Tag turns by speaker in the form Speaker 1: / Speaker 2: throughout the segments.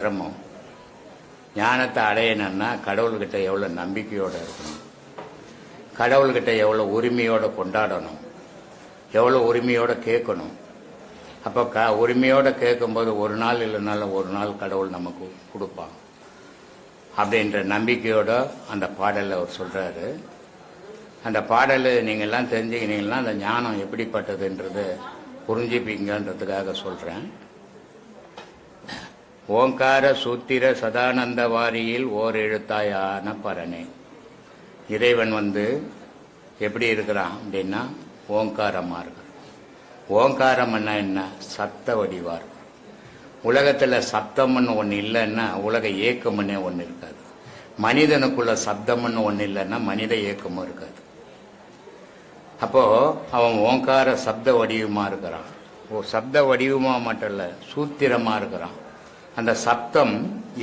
Speaker 1: சிரமம். ஞானத்தை அடையணும்னா கடவுள்கிட்ட எவ்வளோ நம்பிக்கையோடு இருக்கணும், கடவுள்கிட்ட எவ்வளோ உரிமையோடு கொண்டாடணும், எவ்வளோ உரிமையோடு கேட்கணும். அப்போ உரிமையோடு கேட்கும்போது ஒரு நாள் இல்லைனாலும் ஒரு நாள் கடவுள் நமக்கு கொடுப்பான் அப்படின்ற நம்பிக்கையோடு அந்த பாடலில் அவர் சொல்கிறாரு. அந்த பாடல் நீங்கள்லாம் தெரிஞ்சுக்கினீங்கன்னா அந்த ஞானம் எப்படிப்பட்டதுன்றது புரிஞ்சுப்பீங்கன்றதுக்காக சொல்கிறேன். ஓங்கார சூத்திர சதானந்த வாரியில் ஓர் எழுத்தாயான பரனே. இறைவன் எப்படி இருக்கிறான் அப்படின்னா ஓங்காரமாக இருக்கிறான். ஓங்காரம்னா என்ன? சப்த வடிவா இருக்கு. உலகத்தில் சப்தம்னு ஒன்று இல்லைன்னா உலக ஏக்கம்னே ஒன்று இருக்காது. மனிதனுக்குள்ள சப்தம்னு ஒன்று இல்லைன்னா மனித ஏக்கமும் இருக்காது. அப்போ அவன் ஓங்கார சப்த வடிவமா இருக்கிறான். சப்த வடிவமா மட்டும் இல்லை, சூத்திரமா இருக்கிறான். அந்த சப்தம்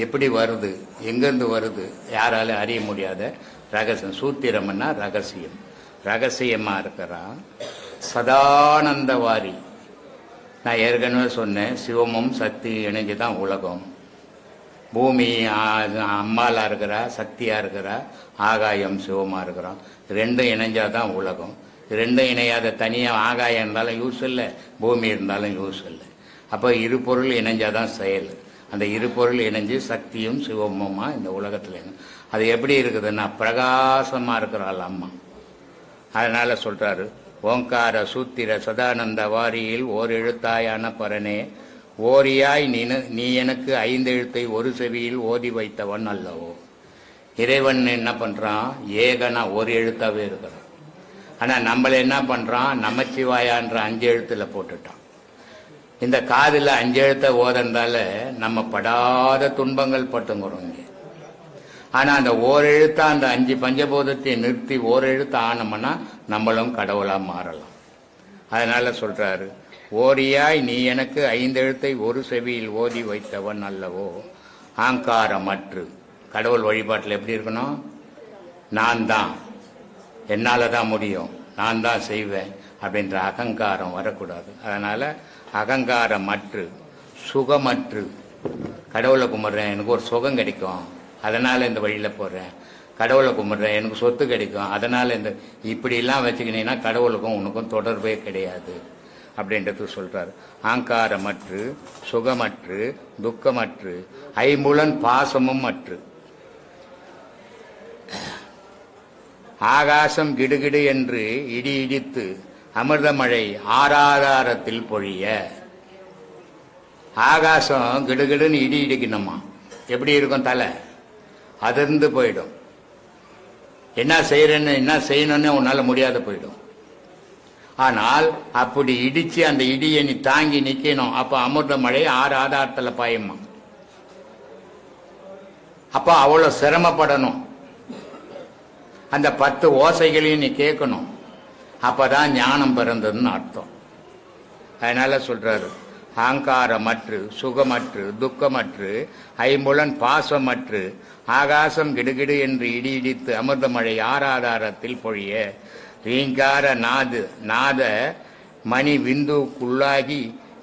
Speaker 1: எப்படி வருது, எங்கேருந்து வருது, யாராலும் அறிய முடியாத ரகசியம். சூத்திரம்னா ரகசியம், ரகசியமா இருக்கிறான். சதானந்த வாரி. நான் ஏற்கனவே சொன்னேன், சிவமும் சக்தி இணைஞ்சுதான் உலகம். பூமி அம்மாலா இருக்கிறா, சக்தியா இருக்கிறா, ஆகாயம் சிவமா இருக்கிறோம். ரெண்டும் இணைஞ்சாதான் உலகம். ரெண்டும் இணையாத தனியாக ஆகாயம் இருந்தாலும் யூஸ் இல்லை, பூமி இருந்தாலும் யூஸ் இல்லை. அப்போ இரு பொருள் இணைஞ்சாதான் செயல். அந்த இரு பொருள் இணைஞ்சு சக்தியும் சிவமுமா இந்த உலகத்தில் அது எப்படி இருக்குதுன்னா பிரகாசமா இருக்கிறாள் அம்மா. அதனால சொல்றாரு, ஓங்கார சூத்திர சதானந்த வாரியில் ஓர் எழுத்தாயான பரனே, ஓரியாய் நீ எனக்கு 5 எழுத்தை ஒரு செவியில் ஓதி வைத்தவன் அல்லவோ. இறைவன் என்ன பண்றான்? ஏகனா ஒரு எழுத்தாவே இருக்கிறான். ஆனா நம்மள என்ன பண்றான்? நமச்சிவாயான்ற 5 எழுத்துல போட்டுட்டான். இந்த காதில் 5 எழுத்த ஓதந்தால நம்ம படாத துன்பங்கள் பட்டுங்கிறோம் இங்கே. ஆனா அந்த ஓரெழுத்தா அந்த 5 பஞ்சபூதத்தை நிறுத்தி ஓரெழுத்த ஆனோம்னா நம்மளும் கடவுளா மாறலாம். அதனால சொல்றாரு, ஓரியாய் நீ எனக்கு 5 எழுத்தை ஒரு செவியில் ஓதி வைத்தவன் அல்லவோ. ஆங்காரமற்று. கடவுள் வழிபாட்டில் எப்படி இருக்கணும்? நான் தான், என்னால தான் முடியும், நான் தான் செய்வேன் அப்படின்ற அகங்காரம் வரக்கூடாது. அதனால அகங்காரமற்று, சுகமற்று. கடவுளை கும்பிட்றேன், எனக்கு ஒரு சுகம் கிடைக்கும், அதனால இந்த வழியில போறேன். கடவுளை கும்பிட்றேன், எனக்கு சொத்து கிடைக்கும், அதனால இந்த இப்படிலாம் வச்சுக்கினீங்கன்னா கடவுளுக்கும் உனக்கும் தொடர்பே கிடையாது அப்படின்றது சொல்றாரு. ஆங்காரமற்று, சுகமற்று, துக்கமற்று, ஐம்புலன் பாசமும் அற்று. ஆகாசம் கிடுகிடு என்று இடி இடித்து அமிர்தமழை ஆராதாரத்தில் பொழிய. ஆகாசம் கிடுகிடுன்னு இடி இடிக்கணுமா? எப்படி இருக்கும்? தலை அதிர்ந்து போயிடும். என்ன செய்யணும்னு உன்னால முடியாத போயிடும். ஆனால் அப்படி இடிச்சு அந்த இடியை நீ தாங்கி நிக்கணும். அப்ப அமிர்தமழை 6 ஆதாரத்துல பாயுமா. அப்ப அவ்வளவு சிரமப்படணும். அந்த 10 ஓசைகளையும் நீ கேட்கணும். அப்பதான் ஞானம் பிறந்ததுன்னு அர்த்தம். அதனால சொல்றாரு, ஆங்காரமற்று, சுகமற்று, துக்கமற்று, ஐம்புலன் பாசமற்று, ஆகாசம் கிடுகிடு என்று இடி இடித்து அமிர்தமழை ஆராதாரத்தில் பொழிய. ரீங்கார நாத மணி விந்துக்குள்ளாகி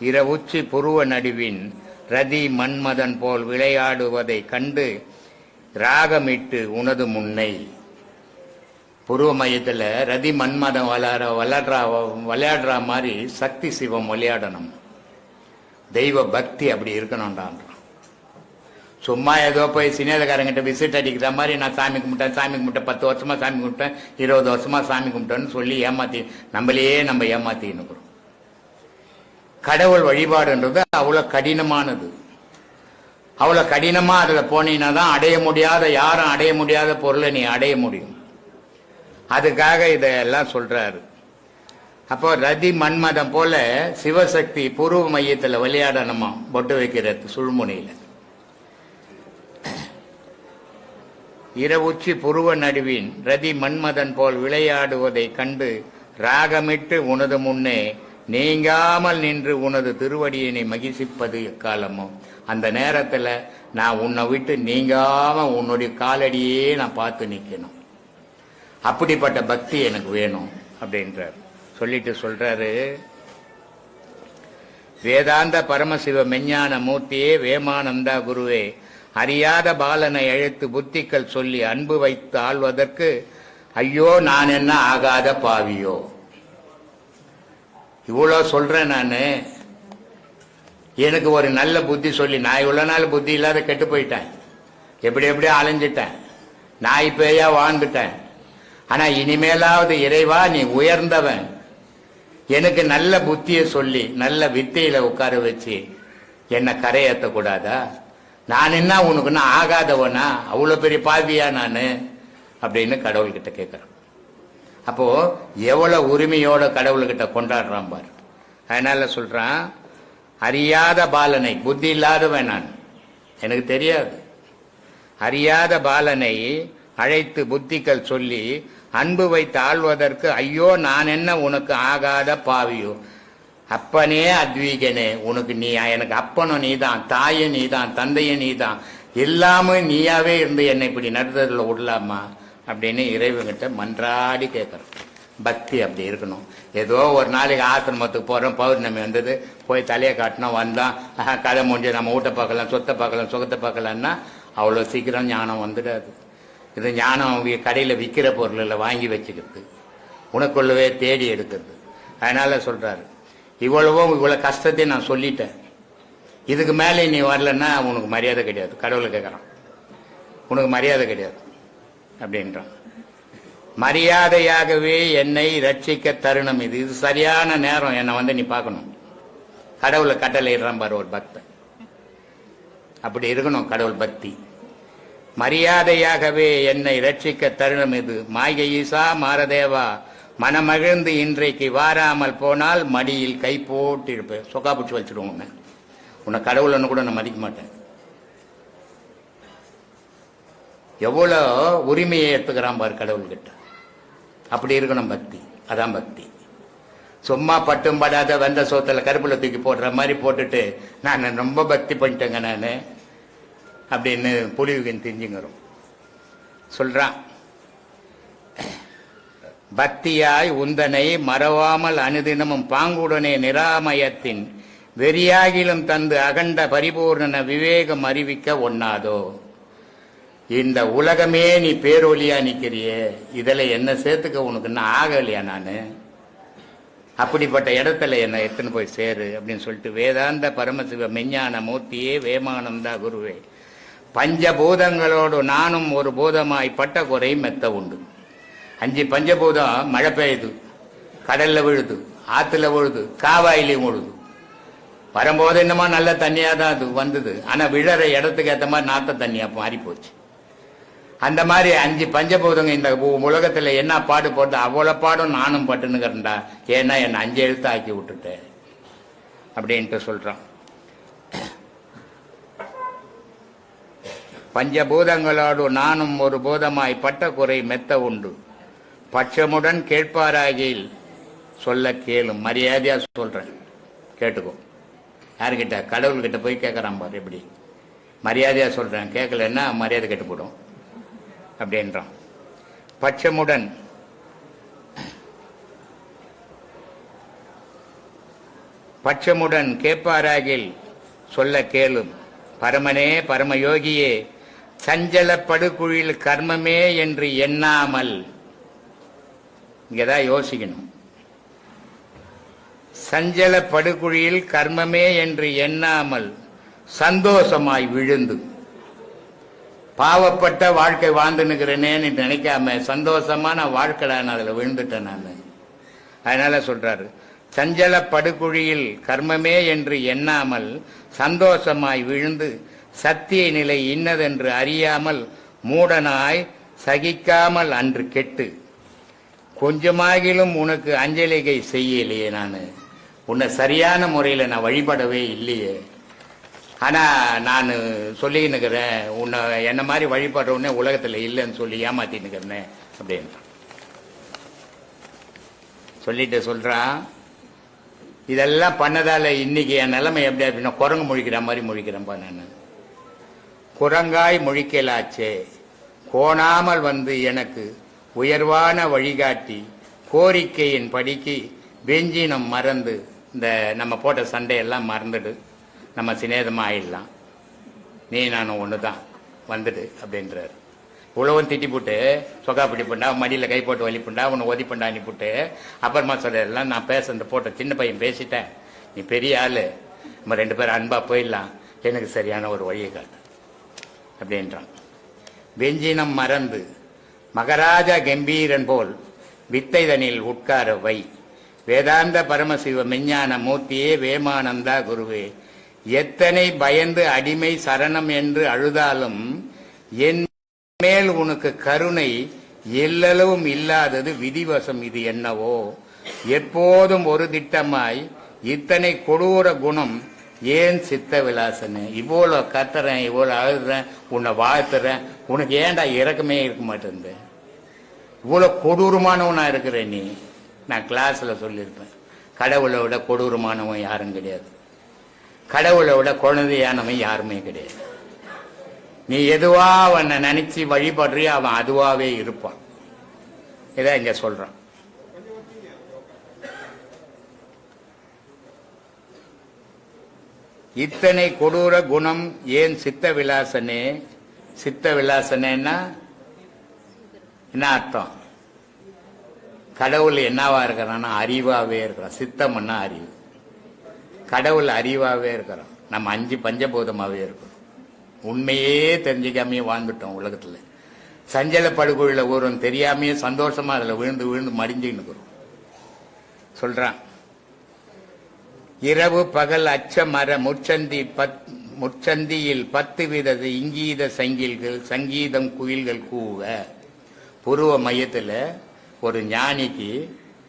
Speaker 1: இரவுச்சி புருவ நடுவின் ரதி மன்மதன் போல் விளையாடுவதை கண்டு ராகமிட்டு உனது முன்னை. புருவ மையத்தில் ரதி மன்மதம் விளையாடுற மாதிரி சக்தி சிவம் விளையாடணும். தெய்வ பக்தி அப்படி இருக்கணும்டான். சும்மா ஏதோ போய் சினிமாக்காரங்கிட்ட விசிட் அடிக்கிற மாதிரி நான் சாமி கும்பிட்டேன் 10 வருஷமா சாமி கும்பிட்டேன், 20 வருஷமா சாமி கும்பிட்டேன்னு சொல்லி நம்மளையே நம்ம ஏமாத்தின்னு இருக்கிறோம். கடவுள் வழிபாடுன்றது அவ்வளவு கடினமானது. அவ்வளவு கடினமா அதுல போனீங்கன்னா தான் அடைய முடியாத, யாரும் அடைய முடியாத பொருளை நீ அடைய முடியும். அதுக்காக இதெல்லாம் சொல்றாரு. அப்போ ரதி மன்மதம் போல சிவசக்தி பூர்வ மையத்தில் விளையாடணுமா, பொட்டு வைக்கிறது சுழ்முனையில. இரவுச்சி புருவ நடுவின் ரதி மன்மதன் போல் விளையாடுவதை கண்டு ராகமிட்டு உனது முன்னே நீங்காமல் நின்று உனது திருவடியினை மகிழ்ச்சிப்பது எக்காலமும். அந்த நேரத்துல நான் உன்னை விட்டு நீங்காம உன்னுடைய காலடியே நான் பார்த்து நிக்கணும். அப்படிப்பட்ட பக்தி எனக்கு வேணும் அப்படின்றார். சொல்லிட்டு சொல்றாரு, வேதாந்த பரமசிவ மெஞ்ஞான மூர்த்தியே வேமானந்தா குருவே, அறியாத பாலனை அழைத்து புத்திகள் சொல்லி அன்பு வைத்து ஆள்வதற்கு ஐயோ நான் என்ன ஆகாத பாவியோ. இவ்வளோ சொல்றேன் நான். எனக்கு ஒரு நல்ல புத்தி சொல்லி, நான் இவ்வளோ நாள் புத்தி இல்லாத கெட்டு போயிட்டேன், எப்படியோ அலைஞ்சிட்டேன், நாய் பேயா வாழ்ந்துட்டேன். ஆனா இனிமேலாவது இறைவா நீ உயர்ந்தவன், எனக்கு நல்ல புத்தியை சொல்லி நல்ல வித்தையில உட்கார வச்சு என்ன கரையேற்ற கூடாதா? நான் என்ன உனக்குன்னா ஆகாதவனா, அவ்வளவு பெரிய பாவியா நானு அப்படின்னு கடவுள்கிட்ட கேட்கிறேன். அப்போ எவ்வளவு உரிமையோட கடவுள்கிட்ட கொண்டாடுறான் பாரு. அதனால சொல்றான், அறியாத பாலனை, புத்தி இல்லாதவன் நான், எனக்கு தெரியாது, அறியாத பாலனை அழைத்து புத்திகள் சொல்லி அன்பு வைத்து ஆள்வதற்கு ஐயோ நான் என்ன உனக்கு ஆகாத பாவியோ. அப்பனே அத்வீகனே, உனக்கு நீ எனக்கு அப்பனும் நீதான், தாயும் நீதான், தந்தையும் நீதான், எல்லாமே நீயாவே இருந்து என்னை இப்படி நடத்துறதுல விடலாமா அப்படின்னு இறைவன்கிட்ட மன்றாடி கேட்கறோம். பக்தி அப்படி இருக்கணும். ஏதோ ஒரு நாளைக்கு ஆசிரமத்துக்கு போறோம், பௌர்ணமி வந்தது, போய் தலையை காட்டினோம், வந்தோம், கதை முடிஞ்சு நம்ம வீட்டை பார்க்கலாம், சொத்தை பார்க்கலாம், சுகத்தை பார்க்கலான்னா அவ்வளோ சீக்கிரம் ஞானம் வந்துடாது. இது ஞானம் கடையில் விற்கிற பொருளில் வாங்கி வச்சுக்கிறது, உனக்குள்ளவே தேடி எடுக்கிறது. அதனால சொல்றாரு, இவ்வளோ கஷ்டத்தையும் நான் சொல்லிட்டேன், இதுக்கு மேலே நீ வரலன்னா உனக்கு மரியாதை கிடையாது. கடவுளை கேட்குறான், உனக்கு மரியாதை கிடையாது அப்படின்றான். மரியாதையாகவே என்னை ரட்சிக்க தருணம் இது, இது சரியான நேரம், என்னை வந்து நீ பார்க்கணும். கடவுளை கட்டளையிடுறான் பாரு ஒரு பக்தன். அப்படி இருக்கணும் கடவுள் பக்தி. மரியாதையாகவே என்னை ரட்சிக்க தருணம் இது, மாய்கை ஈசா மாரதேவா, மனமகிழ்ந்து இன்றைக்கு வாராமல் போனால் மடியில் கை போட்டு இருப்பேன், சொக்கா பிடிச்சி வச்சிடுவோம். உன்னை கடவுள்னு கூட நான் மதிக்க மாட்டேன். எவ்வளோ உரிமையை எடுத்துக்கிறான் பாரு கடவுள்கிட்ட. அப்படி இருக்கணும் பக்தி, அதான் பக்தி. சும்மா பட்டும் படாத வெந்த சோத்துல கருப்புல தூக்கி போடுற மாதிரி போட்டுட்டு நான் ரொம்ப பக்தி பண்ணிட்டேங்க நான் அப்படின்னு புலிவுகன் தெரிஞ்சுங்கிறோம் சொல்றான். பக்தியாய் உந்தனை மறவாமல் அனுதினமும் பாங்குடனே நிராமயத்தின் வெறியாகிலும் தந்து அகண்ட பரிபூர்ண விவேகம் அறிவிக்க ஒண்ணாதோ. இந்த உலகமே நீ பேரொலியா நிக்கிறியே, இதுல என்ன சேர்த்துக்க உனக்கு என்ன ஆகலையா? நானு அப்படிப்பட்ட இடத்துல என்ன எடுத்துன்னு போய் சேரு அப்படின்னு சொல்லிட்டு வேதாந்த பரமசிவ மெஞ்ஞான மூர்த்தியே வேமானந்தா குருவே, பஞ்சபூதங்களோடு நானும் ஒரு பூதமாய் பட்ட குறை மெத்த உண்டு. 5 பஞ்சபூதம் மழை பெய்யுது, கடல்ல விழுது, ஆத்துல விழுது, காவாயிலையும் விழுது. வரும்போது என்னமா நல்ல தண்ணியா தான் அது வந்தது, ஆனா விழற இடத்துக்கு ஏற்ற மாதிரி நாத்த தண்ணியா மாறி போச்சு. அந்த மாதிரி 5 பஞ்சபூதங்க இந்த உலகத்துல என்ன பாடு போட்டு அவ்வளவு பாடும் நானும் பட்டுனுக்கிறேன்டா, ஏன்னா என்ன 5 எழுத்து ஆக்கி விட்டுட்டேன் அப்படின்ட்டு சொல்றான். பஞ்சபூதங்களோடு நானும் ஒரு பூதமாய் பட்ட குறை மெத்த உண்டு, பட்சமுடன் கேட்பாராகில் சொல்ல கேளும். மரியாதையா சொல்றேன், கேட்டுக்கோ. யாருக்கிட்ட? கடவுள்கிட்ட போய் கேட்கறான் பாரு. எப்படி மரியாதையா சொல்றேன், கேட்கலன்னா மரியாதை கெட்டு போடும் அப்படின்றான். பட்சமுடன் பட்சமுடன் கேட்பாராகில் சொல்ல கேளும். பரமனே பரமயோகியே, சஞ்சல படுகுழியில் கர்மமே என்று எண்ணாமல், இங்கதான் யோசிக்கணும், சஞ்சல படுகுழியில் கர்மமே என்று எண்ணாமல் சந்தோஷமாய் விழுந்து, பாவப்பட்ட வாழ்க்கை வாழ்ந்துன்னுக்கிறேனேன்னு நினைக்காம சந்தோஷமான வாழ்க்கை நான் அதுல விழுந்துட்டேன் நான். அதனால சொல்றாரு, சஞ்சல படுகுழியில் கர்மமே என்று எண்ணாமல் சந்தோஷமாய் விழுந்து சத்திய நிலை இன்னதென்று அறியாமல் மூடனாய் சகிக்காமல் அன்று கெட்டு கொஞ்சமாகிலும் உனக்கு அஞ்சலிகை செய்யலையே. நான் உன்னை சரியான முறையில் நான் வழிபடவே இல்லையே. ஆனா நான் சொல்லின்னுக்கிறேன், உன்னை என்ன மாதிரி வழிபடுறவுன்னே உலகத்துல இல்லைன்னு சொல்லி ஏமாத்தின்னுக்கிறேனே அப்படின்னு சொல்லிட்டு சொல்றான். இதெல்லாம் பண்ணதால இன்னைக்கு என் நிலைமை எப்படி அப்படின்னா குரங்கு முழிக்கிற மாதிரி முழிக்கிறேன்பா நான். குரங்காய் முழிக்கலாச்சே கோணாமல் வந்து எனக்கு உயர்வான வழிகாட்டி கோரிக்கையின் படிக்கு வெஞ்சினம் மறந்து இந்த நம்ம போட்ட சண்டையெல்லாம் மறந்துடு, நம்ம சிநேகமாக ஆயிடலாம், நீ நான் ஒன்று தான் வந்துடு அப்படின்றாரு. உழவன் திட்டி போட்டு சொக்கா பிடி பண்ணா, மடியில் கை போட்டு வலி பண்ணா, உன்னை ஒதி பண்ணா அனுப்பிவிட்டு அப்புறமா சொல்லிடலாம், நான் இந்த போட்ட சின்ன பையன் பேசிட்டேன், நீ பெரிய ஆள், நம்ம 2 பேரும் அன்பா போயிடலாம், எனக்கு சரியான ஒரு வழியை காட்டு அப்படின்றான். வெஞ்சினம் மறந்து மகராஜா கம்பீரன் போல் வித்தைதனில் உட்கார வை, வேதாந்த பரமசிவ மெஞ்ஞான மூர்த்தியே வேமானந்தா குருவே, எத்தனை பயந்து அடிமை சரணம் என்று அழுதாலும் என் மேல் உனக்கு கருணை எல்லளவும் இல்லாதது விதிவசம் இது என்னவோ, எப்போதும் ஒரு திட்டமாய் இத்தனை கொடூர குணம் ஏன் சித்த விலாசனு, இவ்வளோ கத்துறேன், இவ்வளோ அழுதுறேன், உன்னை வாழ்த்துறேன், உனக்கு ஏன்டா இறக்கமே இருக்க மாட்டேங்குது, இவ்வளோ கொடூரமானவனா இருக்கிறேன் நீ. நான் கிளாஸில் சொல்லியிருப்பேன், கடவுளை விட கொடூரமானவன் யாரும் கிடையாது, கடவுளை விட குழந்தையானவன் யாருமே கிடையாது. நீ எதுவா அவனை நினைச்சு வழிபடுறியோ அவன் அதுவாவே இருப்பான். இதான் இங்க சொல்றான். இத்தனை கொடூர குணம் ஏன் சித்த விலாசனே. சித்த விலாசனேன்னா என்ன அர்த்தம்? கடவுள் என்னவா இருக்கிறான்னா அறிவாவே இருக்கிறான். சித்தம்னா அறிவு, கடவுள் அறிவாவே இருக்கிறான். நம்ம 5 பஞ்சபூதமாவே இருக்கிறோம். உண்மையே தெரிஞ்சுக்காமையே வாழ்ந்துட்டோம் உலகத்துல. சஞ்சல படுகொழில ஒருவன் தெரியாமையே சந்தோஷமா அதுல விழுந்து விழுந்து மடிஞ்சுன்னு இருக்கிறோம். சொல்றான், இரவு பகல் அச்ச மர முச்சந்தியில் 10 வித இங்கீத சங்கீதம் குயில்கள் கூவ. புருவ மையத்துல ஒரு ஞானிக்கு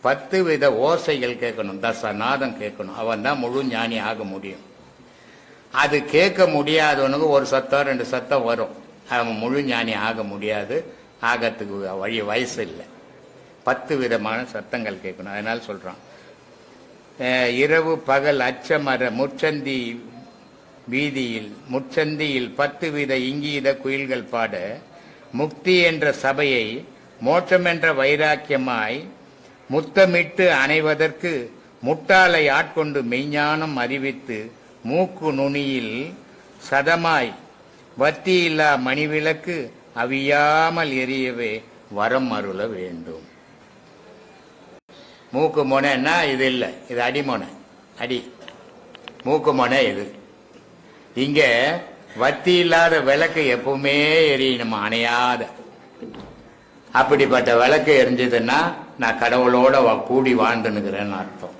Speaker 1: 10 வித ஓசைகள் கேட்கணும், தசநாதம் கேட்கணும், அவன் தான் முழு ஞானி ஆக முடியும். அது கேட்க முடியாதவனுக்கு ஒரு சத்தம் 2 சத்தம் வரும், அவன் முழு ஞானி ஆக முடியாது, ஆகிறதுக்கு வயசு இல்லை. 10 விதமான சத்தங்கள் கேட்கணும். அதனால சொல்றான், இரவு பகல் அச்சமர முச்சந்தியில் 10 வித இங்கீத குயில்கள் பாட, முக்தி என்ற சபையை மோட்சம் என்ற வைராக்கியமாய் முத்தமிட்டு அணைவதற்கு முட்டாளை ஆட்கொண்டு மெய்ஞானம் அறிவித்து மூக்கு நுனியில் சதமாய் வத்தியில்லா மணிவிளக்கு அவியாமல் எரியவே வரம் அருள வேண்டும். மூக்கு மொனைன்னா இது இல்லை, இது அடிமொனை, அடி மூக்கு மொனை இது. இங்க வத்தி இல்லாத விளக்கு எப்பவுமே எரியணும், அணையாத. அப்படிப்பட்ட விளக்கு எரிஞ்சதுன்னா நான் கடவுளோட கூடி வாழ்ந்துனுக்கிறேன்னு அர்த்தம்.